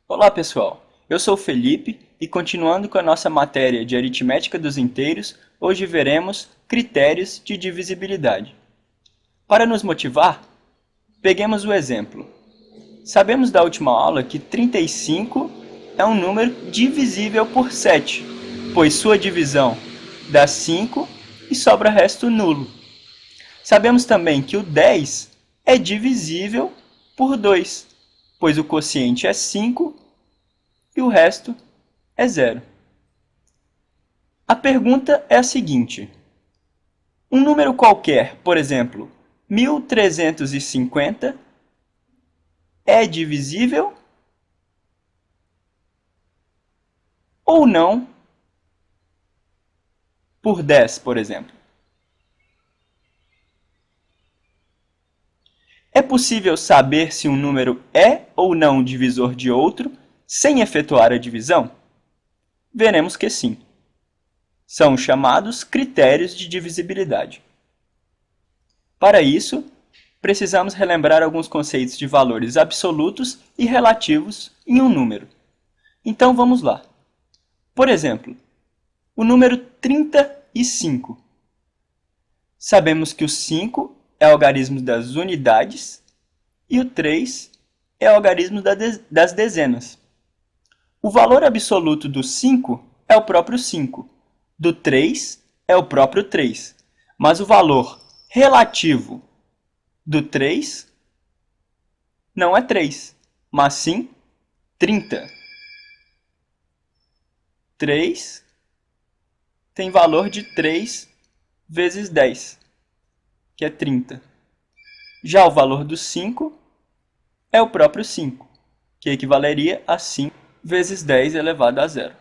Olá pessoal, eu sou o Felipe e continuando com a nossa matéria de aritmética dos inteiros, hoje veremos critérios de divisibilidade. Para nos motivar, peguemos o exemplo. Sabemos da última aula que 35 é um número divisível por 7, pois sua divisão dá 5 e sobra resto nulo. Sabemos também que o 10 é divisível por 2, pois o quociente é 5 e o resto é zero. A pergunta é a seguinte: um número qualquer, por exemplo, 1350, é divisível ou não por 10, por exemplo? É possível saber se um número é ou não divisor de outro sem efetuar a divisão? Veremos que sim. São chamados critérios de divisibilidade. Para isso, precisamos relembrar alguns conceitos de valores absolutos e relativos em um número. Então vamos lá. Por exemplo, o número 35. Sabemos que o 5 é algarismo das unidades e o 3 é algarismo das dezenas. O valor absoluto do 5 é o próprio 5, do 3 é o próprio 3, mas o valor relativo do 3 não é 3, mas sim 30. 3 tem valor de 3 vezes 10, que é 30. Já o valor do 5 é o próprio 5, que equivaleria a 5 vezes 10 elevado a zero,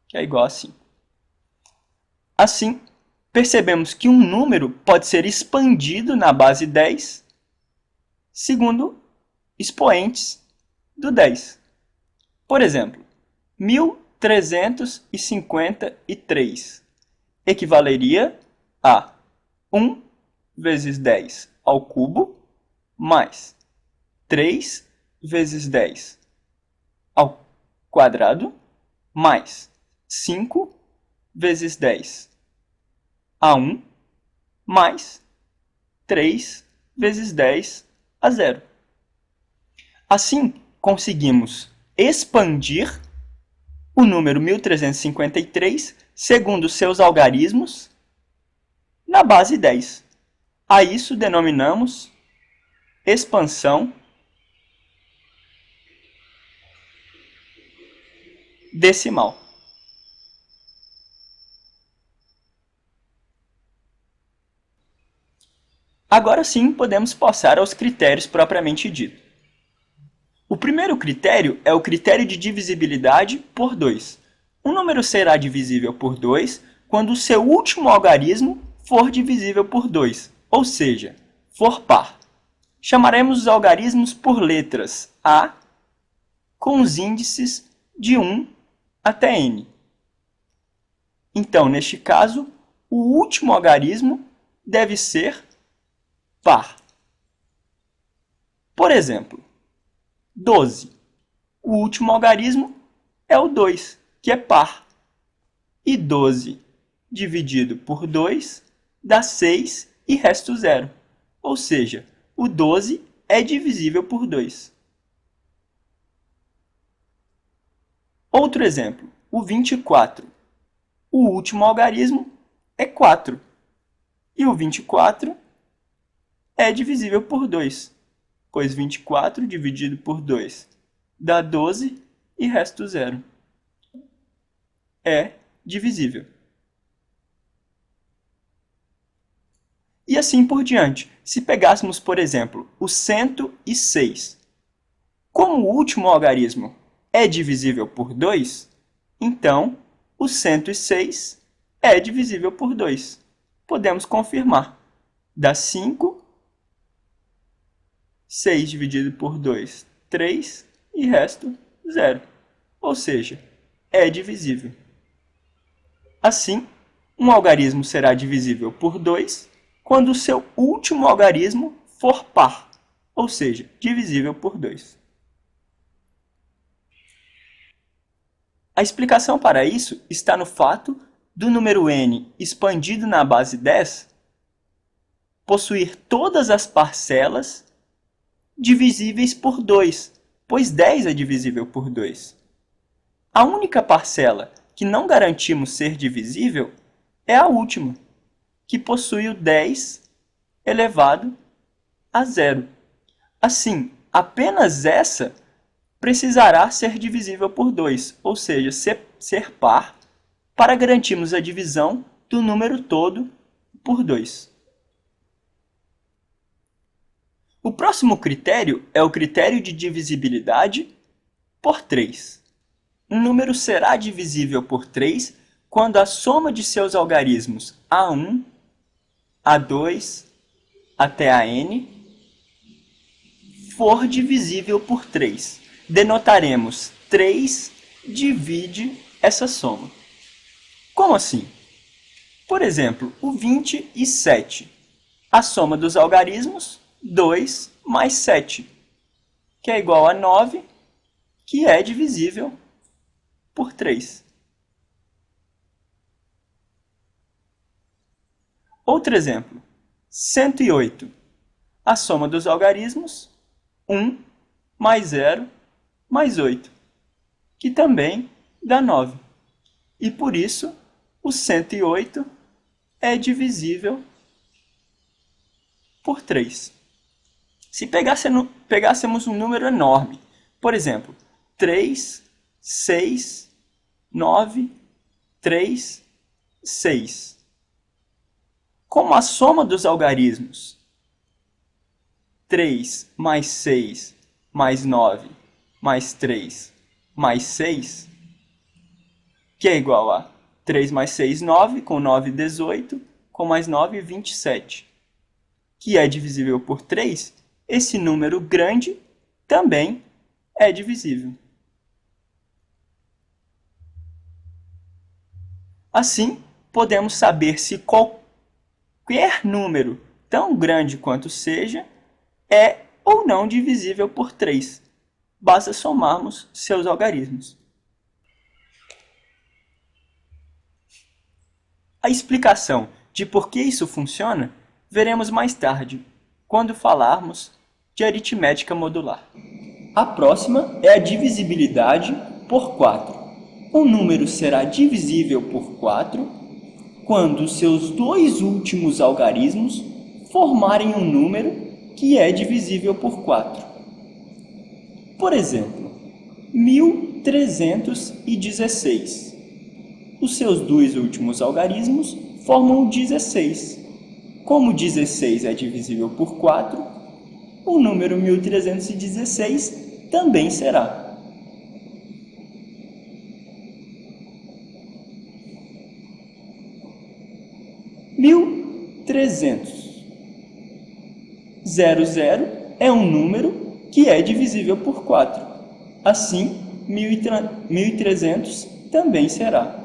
que é igual a 5. Assim, percebemos que um número pode ser expandido na base 10 segundo expoentes do 10. Por exemplo, 1353 equivaleria a 1 vezes 10 ao cubo mais 3 vezes 10 ao quadrado mais 5 vezes 10 a 1 mais 3 vezes 10 a zero. Assim, conseguimos expandir o número 1353 segundo seus algarismos na base 10. A isso denominamos expansão decimal. Agora sim podemos passar aos critérios propriamente dito. O primeiro critério é o critério de divisibilidade por 2. Um número será divisível por 2 quando o seu último algarismo for divisível por 2, ou seja, for par. Chamaremos os algarismos por letras A com os índices de 1 até n. Então, neste caso, o último algarismo deve ser par. Por exemplo, 12. O último algarismo é o 2, que é par. E 12 dividido por 2 dá 6 e resto zero. Ou seja, o 12 é divisível por 2. Outro exemplo, o 24. O último algarismo é 4. E o 24 é divisível por 2, pois 24 dividido por 2 dá 12 e resto zero. É divisível. E assim por diante. Se pegássemos, por exemplo, o 106, como o último algarismo é divisível por 2, então o 106 é divisível por 2. Podemos confirmar. Dá 5, 6 dividido por 2, 3 e resto 0. Ou seja, é divisível. Assim, um algarismo será divisível por 2 quando o seu último algarismo for par, ou seja, divisível por 2. A explicação para isso está no fato do número n expandido na base 10 possuir todas as parcelas divisíveis por 2, pois 10 é divisível por 2. A única parcela que não garantimos ser divisível é a última, que possui o 10 elevado a 0. Assim, apenas essa precisará ser divisível por 2, ou seja, ser par, para garantirmos a divisão do número todo por 2. O próximo critério é o critério de divisibilidade por 3. Um número será divisível por 3 quando a soma de seus algarismos a1, a2 até a n for divisível por 3. Denotaremos 3 divide essa soma. Como assim? Por exemplo, o 27. A soma dos algarismos, 2 mais 7, que é igual a 9, que é divisível por 3. Outro exemplo, 108. A soma dos algarismos, 1 mais 0 mais 8, que também dá 9. E por isso, o 108 é divisível por 3. Se pegássemos um número enorme, por exemplo, 3, 6, 9, 3, 6. Como a soma dos algarismos 3 mais 6 mais 9 mais 3 mais 6, que é igual a 3 mais 6, 9, com 9, 18, com mais 9, 27, que é divisível por 3, esse número grande também é divisível. Assim, podemos saber se qualquer número, tão grande quanto seja, é ou não divisível por 3. Basta somarmos seus algarismos. A explicação de por que isso funciona veremos mais tarde, quando falarmos de aritmética modular. A próxima é a divisibilidade por 4. Um número será divisível por 4 quando seus dois últimos algarismos formarem um número que é divisível por 4. Por exemplo, 1316. Os seus dois últimos algarismos formam 16. Como 16 é divisível por 4, o número 1316 também será. Zero é um número que é divisível por 4. Assim, 1300 também será.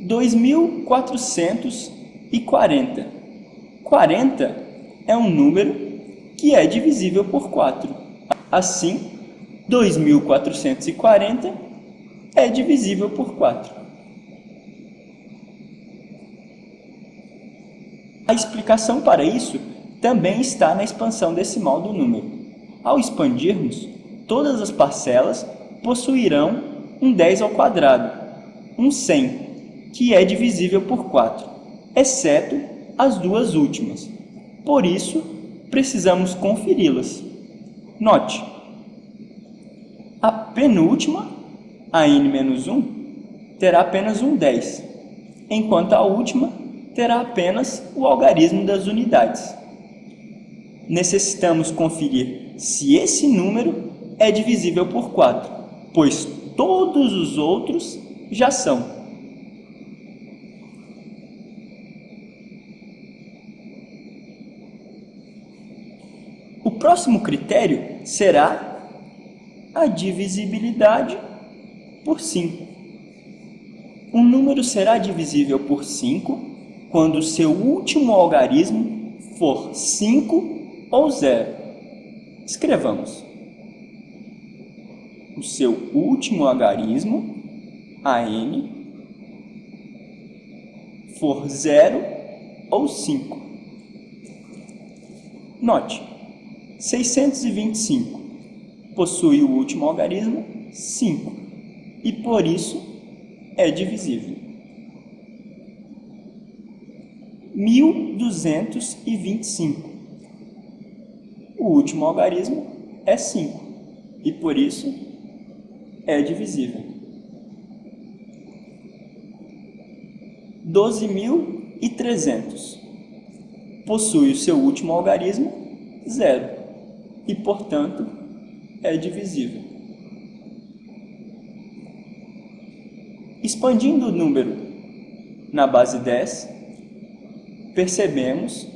2440. 40 é um número que é divisível por 4. Assim, 2440 é divisível por 4. A explicação para isso também está na expansão decimal do número. Ao expandirmos, todas as parcelas possuirão um 10 ao quadrado, um 100, que é divisível por 4, exceto as duas últimas. Por isso, precisamos conferi-las. Note, a penúltima, a n-1, terá apenas um 10, enquanto a última terá apenas o algarismo das unidades. Necessitamos conferir se esse número é divisível por 4, pois todos os outros já são. O próximo critério será a divisibilidade por 5. Um número será divisível por 5 quando seu último algarismo for 5 ou 0. Escrevamos. o seu último algarismo, AN, for 0 ou 5. Note, 625 possui o último algarismo 5 e, por isso, é divisível. 1225. O último algarismo é 5 e, por isso, é divisível. 12.300 possui o seu último algarismo 0 e, portanto, é divisível. Expandindo o número na base 10, percebemos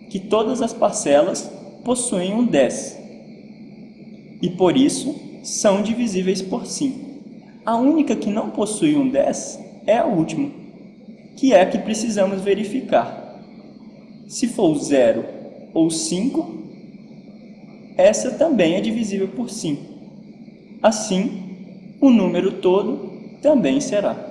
que todas as parcelas possuem um 10 e, por isso, são divisíveis por 5. A única que não possui um 10 é a última, que é a que precisamos verificar. Se for 0 ou 5, essa também é divisível por 5. Assim, o número todo também será.